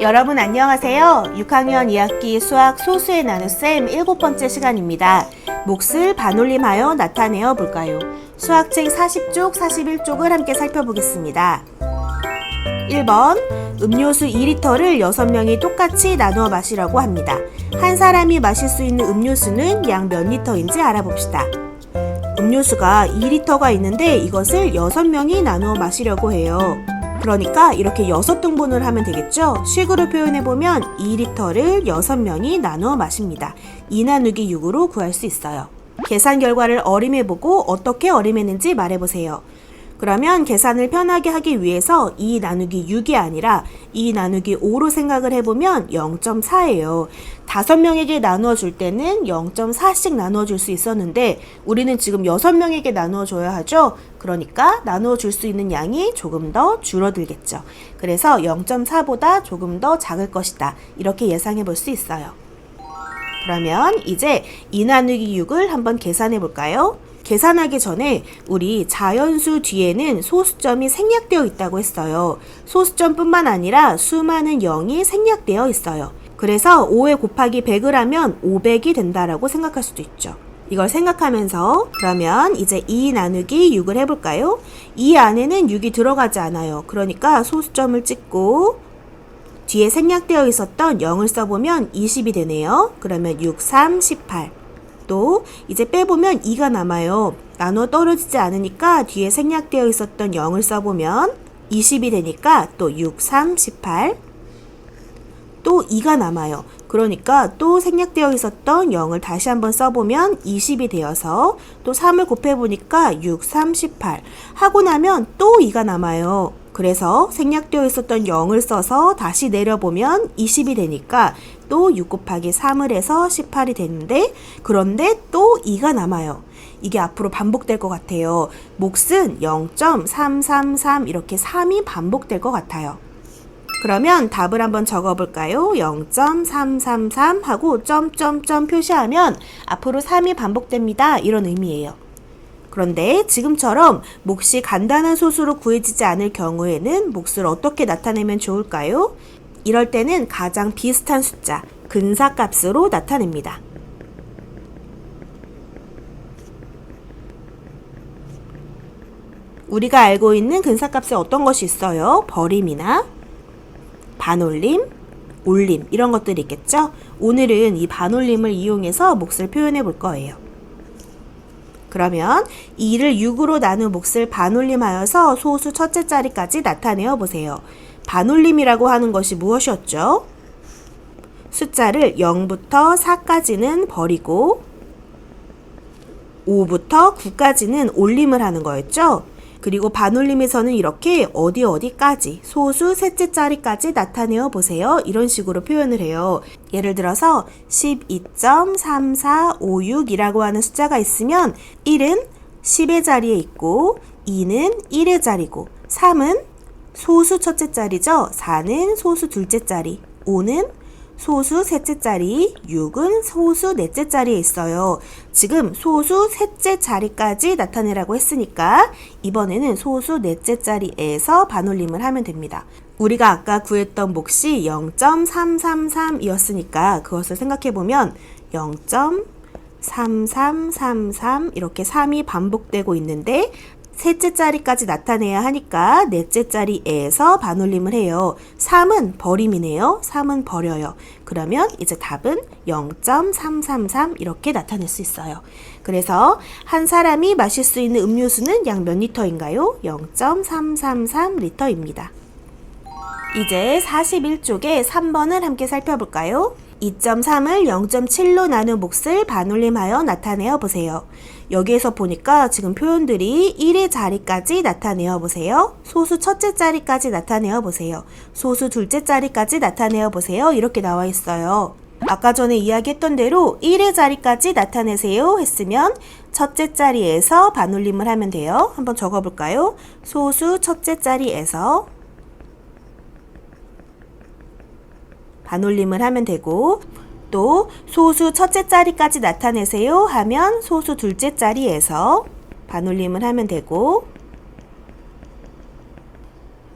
여러분 안녕하세요. 6학년 2학기 수학 소수의 나눗셈 7번째 시간입니다. 몫을 반올림하여 나타내어 볼까요? 수학책 40쪽, 41쪽을 함께 살펴보겠습니다. 1번, 음료수 2리터를 6명이 똑같이 나누어 마시라고 합니다. 한 사람이 마실 수 있는 음료수는 약 몇 리터인지 알아봅시다. 음료수가 2리터가 있는데 이것을 6명이 나누어 마시려고 해요. 그러니까 이렇게 6등분을 하면 되겠죠? 식으로 표현해보면 2리터를 6명이 나누어 마십니다. 2 나누기 6으로 구할 수 있어요. 계산 결과를 어림해보고 어떻게 어림했는지 말해보세요. 그러면 계산을 편하게 하기 위해서 2 나누기 6이 아니라 2 나누기 5로 생각을 해보면 0.4예요. 5명에게 나누어 줄 때는 0.4씩 나누어 줄 수 있었는데 우리는 지금 6명에게 나누어 줘야 하죠. 그러니까 나누어 줄 수 있는 양이 조금 더 줄어들겠죠. 그래서 0.4보다 조금 더 작을 것이다. 이렇게 예상해 볼 수 있어요. 그러면 이제 2 나누기 6을 한번 계산해 볼까요? 계산하기 전에 우리 자연수 뒤에는 소수점이 생략되어 있다고 했어요. 소수점뿐만 아니라 수많은 0이 생략되어 있어요. 그래서 5에 곱하기 100을 하면 500이 된다라고 생각할 수도 있죠. 이걸 생각하면서 그러면 이제 2 나누기 6을 해볼까요? 이 안에는 6이 들어가지 않아요. 그러니까 소수점을 찍고 뒤에 생략되어 있었던 0을 써보면 20이 되네요. 그러면 6, 3, 18. 또 이제 빼보면 2가 남아요. 나눠 떨어지지 않으니까 뒤에 생략되어 있었던 0을 써보면 20이 되니까 또 6, 3, 18. 또 2가 남아요. 그러니까 또 생략되어 있었던 0을 다시 한번 써보면 20이 되어서 또 3을 곱해보니까 6, 3, 18 하고 나면 또 2가 남아요. 그래서 생략되어 있었던 0을 써서 다시 내려보면 20이 되니까 또 6 곱하기 3을 해서 18이 되는데 그런데 또 2가 남아요. 이게 앞으로 반복될 것 같아요. 몫은 0.333 이렇게 3이 반복될 것 같아요. 그러면 답을 한번 적어볼까요? 0.333 하고 점점점 표시하면 앞으로 3이 반복됩니다. 이런 의미예요. 그런데 지금처럼 몫이 간단한 소수로 구해지지 않을 경우에는 몫을 어떻게 나타내면 좋을까요? 이럴 때는 가장 비슷한 숫자, 근사값으로 나타냅니다. 우리가 알고 있는 근사값에 어떤 것이 있어요? 버림이나 반올림, 올림 이런 것들이 있겠죠? 오늘은 이 반올림을 이용해서 몫을 표현해 볼 거예요. 그러면 2를 6으로 나눈 몫을 반올림하여서 소수 첫째 자리까지 나타내어 보세요. 반올림이라고 하는 것이 무엇이었죠? 숫자를 0부터 4까지는 버리고 5부터 9까지는 올림을 하는 거였죠? 그리고 반올림에서는 이렇게 어디까지 소수 셋째 자리까지 나타내어 보세요. 이런 식으로 표현을 해요. 예를 들어서 12.3456이라고 하는 숫자가 있으면 1은 10의 자리에 있고 2는 1의 자리고 3은 소수 첫째 자리죠. 4는 소수 둘째 자리, 5는 소수 셋째 자리, 6은 소수 넷째 자리에 있어요. 지금 소수 셋째 자리까지 나타내라고 했으니까 이번에는 소수 넷째 자리에서 반올림을 하면 됩니다. 우리가 아까 구했던 몫이 0.333이었으니까 그것을 생각해보면 0.3333 이렇게 3이 반복되고 있는데 셋째 자리까지 나타내야 하니까 넷째 자리에서 반올림을 해요. 3은 버림이네요. 3은 버려요. 그러면 이제 답은 0.333 이렇게 나타낼 수 있어요. 그래서 한 사람이 마실 수 있는 음료수는 약 몇 리터인가요? 0.333 리터입니다. 이제 41쪽에 3번을 함께 살펴볼까요? 2.3을 0.7로 나눈 몫을 반올림하여 나타내어 보세요. 여기에서 보니까 지금 표현들이 1의 자리까지 나타내어 보세요. 소수 첫째 자리까지 나타내어 보세요. 소수 둘째 자리까지 나타내어 보세요. 이렇게 나와 있어요. 아까 전에 이야기했던 대로 1의 자리까지 나타내세요 했으면 첫째 자리에서 반올림을 하면 돼요. 한번 적어볼까요? 소수 첫째 자리에서 반올림을 하면 되고 또 소수 첫째 자리까지 나타내세요 하면 소수 둘째 자리에서 반올림을 하면 되고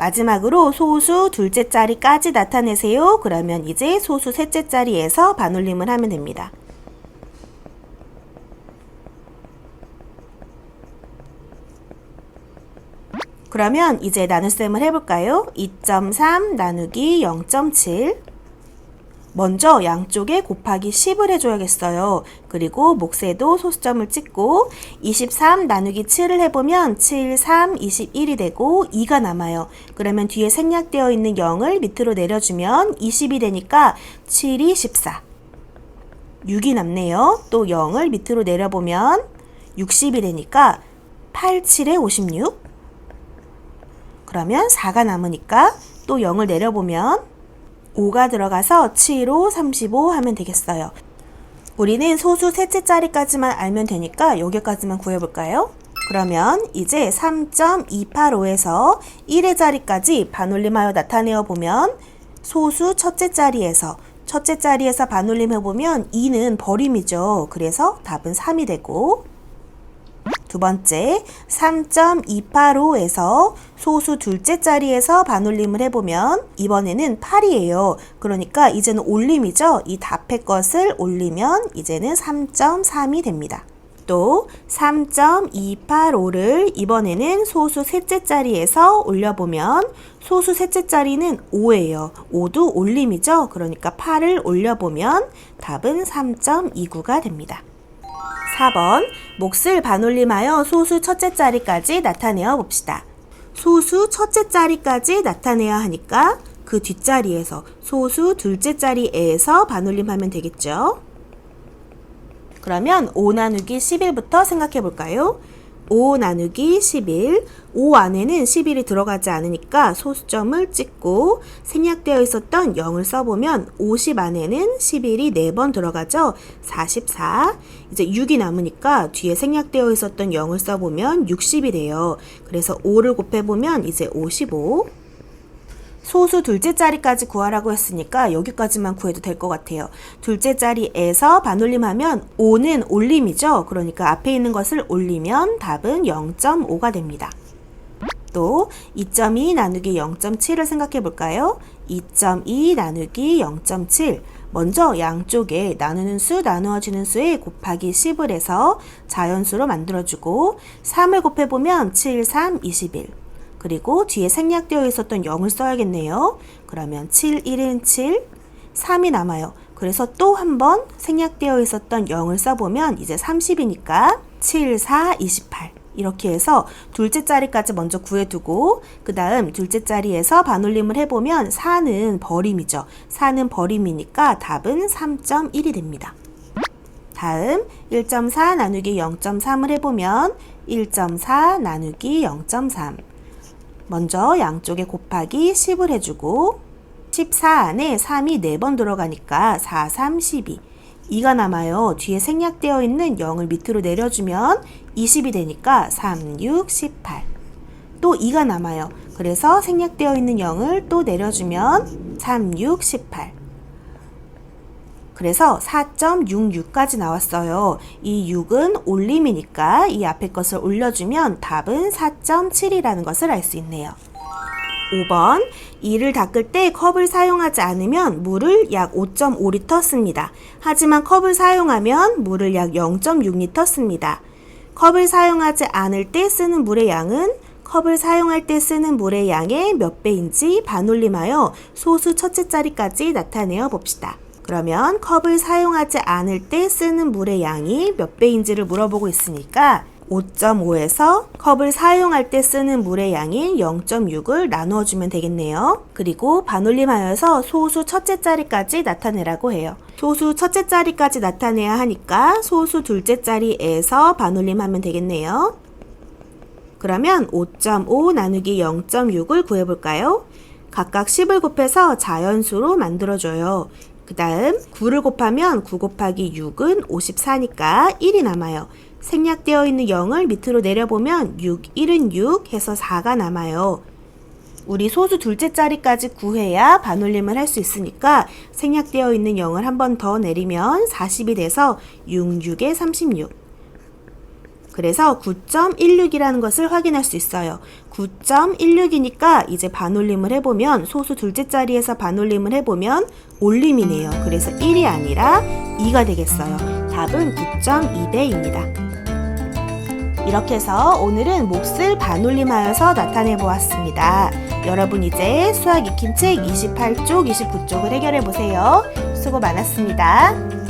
마지막으로 소수 둘째 자리까지 나타내세요. 그러면 이제 소수 셋째 자리에서 반올림을 하면 됩니다. 그러면 이제 나눗셈을 해볼까요? 2.3 나누기 0.7. 먼저 양쪽에 곱하기 10을 해줘야겠어요. 그리고 몫에도 소수점을 찍고 23 나누기 7을 해보면 7, 3, 21이 되고 2가 남아요. 그러면 뒤에 생략되어 있는 0을 밑으로 내려주면 20이 되니까 7이 14. 6이 남네요. 또 0을 밑으로 내려보면 60이 되니까 8, 7에 56. 그러면 4가 남으니까 또 0을 내려보면 5가 들어가서 7, 5, 35 하면 되겠어요. 우리는 소수 셋째 자리까지만 알면 되니까 여기까지만 구해볼까요? 그러면 이제 3.285에서 1의 자리까지 반올림하여 나타내어 보면 소수 첫째 자리에서 반올림해보면 2는 버림이죠. 그래서 답은 3이 되고, 두 번째 3.285에서 소수 둘째 자리에서 반올림을 해보면 이번에는 8이에요. 그러니까 이제는 올림이죠. 이 답의 것을 올리면 이제는 3.3이 됩니다. 또 3.285를 이번에는 소수 셋째 자리에서 올려보면 소수 셋째 자리는 5예요. 5도 올림이죠. 그러니까 8을 올려보면 답은 3.29가 됩니다. 4번, 몫을 반올림하여 소수 첫째 자리까지 나타내어 봅시다. 소수 첫째 자리까지 나타내야 하니까 그 뒷자리에서 소수 둘째 자리에서 반올림하면 되겠죠. 그러면 5 나누기 11부터 생각해 볼까요? 5 나누기 11, 5 안에는 11이 들어가지 않으니까 소수점을 찍고 생략되어 있었던 0을 써보면 50 안에는 11이 4번 들어가죠. 44, 이제 6이 남으니까 뒤에 생략되어 있었던 0을 써보면 60이 돼요. 그래서 5를 곱해보면 이제 55. 소수 둘째 자리까지 구하라고 했으니까 여기까지만 구해도 될 것 같아요. 둘째 자리에서 반올림하면 5는 올림이죠. 그러니까 앞에 있는 것을 올리면 답은 0.5가 됩니다. 또 2.2 나누기 0.7을 생각해 볼까요? 2.2 나누기 0.7. 먼저 양쪽에 나누는 수, 나누어지는 수에 곱하기 10을 해서 자연수로 만들어주고 3을 곱해보면 7, 3, 21. 그리고 뒤에 생략되어 있었던 0을 써야겠네요. 그러면 7, 1은 7, 3이 남아요. 그래서 또 한 번 생략되어 있었던 0을 써보면 이제 30이니까 7, 4, 28. 이렇게 해서 둘째 자리까지 먼저 구해두고 그 다음 둘째 자리에서 반올림을 해보면 4는 버림이죠. 4는 버림이니까 답은 3.1이 됩니다. 다음 1.4 나누기 0.3을 해보면 1.4 나누기 0.3. 먼저 양쪽에 곱하기 10을 해주고 14 안에 3이 4번 들어가니까 4, 3, 12. 2가 남아요. 뒤에 생략되어 있는 0을 밑으로 내려주면 20이 되니까 3, 6, 18. 또 2가 남아요. 그래서 생략되어 있는 0을 또 내려주면 3, 6, 18. 그래서 4.66까지 나왔어요. 이 6은 올림이니까 이 앞에 것을 올려주면 답은 4.7이라는 것을 알 수 있네요. 5번, 이를 닦을 때 컵을 사용하지 않으면 물을 약 5.5리터 씁니다. 하지만 컵을 사용하면 물을 약 0.6리터 씁니다. 컵을 사용하지 않을 때 쓰는 물의 양은 컵을 사용할 때 쓰는 물의 양의 몇 배인지 반올림하여 소수 첫째 자리까지 나타내어 봅시다. 그러면 컵을 사용하지 않을 때 쓰는 물의 양이 몇 배인지를 물어보고 있으니까 5.5에서 컵을 사용할 때 쓰는 물의 양인 0.6을 나누어 주면 되겠네요. 그리고 반올림하여서 소수 첫째 자리까지 나타내라고 해요. 소수 첫째 자리까지 나타내야 하니까 소수 둘째 자리에서 반올림하면 되겠네요. 그러면 5.5 나누기 0.6을 구해볼까요? 각각 10을 곱해서 자연수로 만들어줘요. 그 다음 9를 곱하면 9 곱하기 6은 54니까 1이 남아요. 생략되어 있는 0을 밑으로 내려보면 6, 1은 6 해서 4가 남아요. 우리 소수 둘째 자리까지 구해야 반올림을 할 수 있으니까 생략되어 있는 0을 한 번 더 내리면 40이 돼서 6, 6에 36. 그래서 9.16이라는 것을 확인할 수 있어요. 9.16이니까 이제 반올림을 해보면 소수 둘째 자리에서 반올림을 해보면 올림이네요. 그래서 1이 아니라 2가 되겠어요. 답은 9.2배입니다. 이렇게 해서 오늘은 몫을 반올림하여서 나타내 보았습니다. 여러분 이제 수학 익힘책 28쪽, 29쪽을 해결해 보세요. 수고 많았습니다.